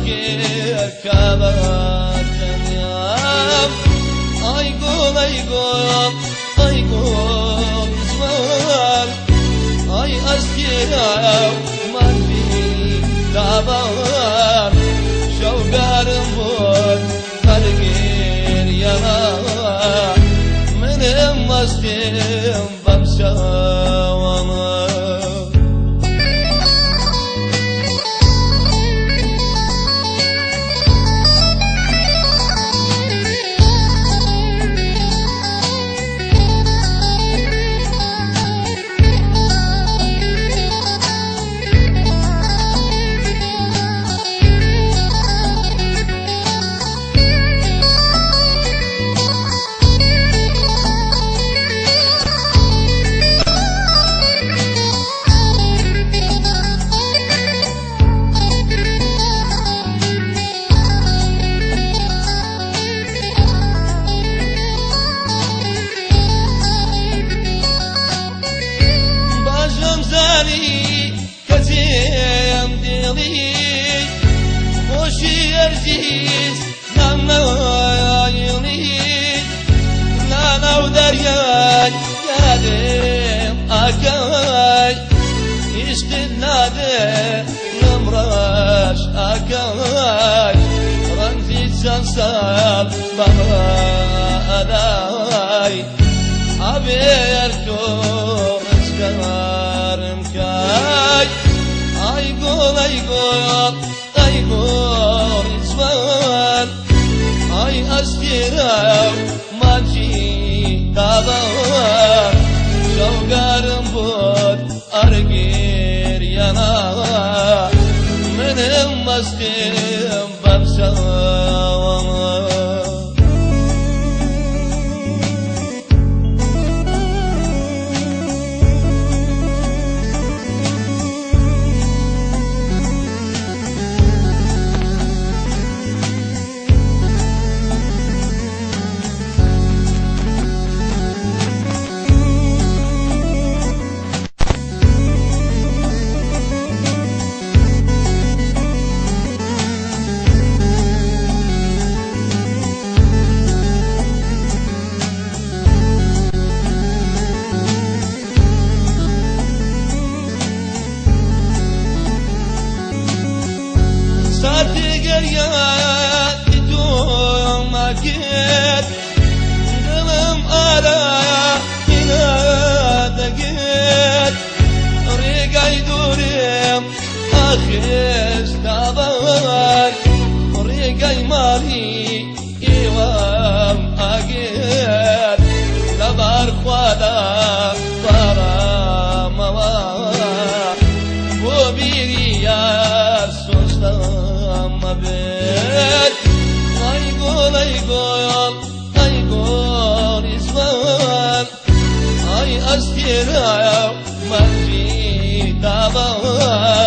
asker kabar kenyam. Ay gol ay gol ay gol izmar. Ay asker manfi kabar. Şavgarım bol kalgir yana. Menem mastim bamşavama. كتيم ديلي خوشي عزيز نانا يلي نانا ودرياي يادم أكاي يشتد نادي نمرش أكاي رمزي سنسال بهاداي أبيركو اسكارم كاي ay gol ay gol ay gol izman. Ay askeram maci kabar. Şavgarım bol argir yana. Menem mastim bamşavama. Sartiger ya itu maket dalam ara inada get regay durem akhir tabar regay mali iwam aget tabar khwada para mawa wo biriya mabet. Ay gol ay gol ay gol izman. Ay asker maji tabar.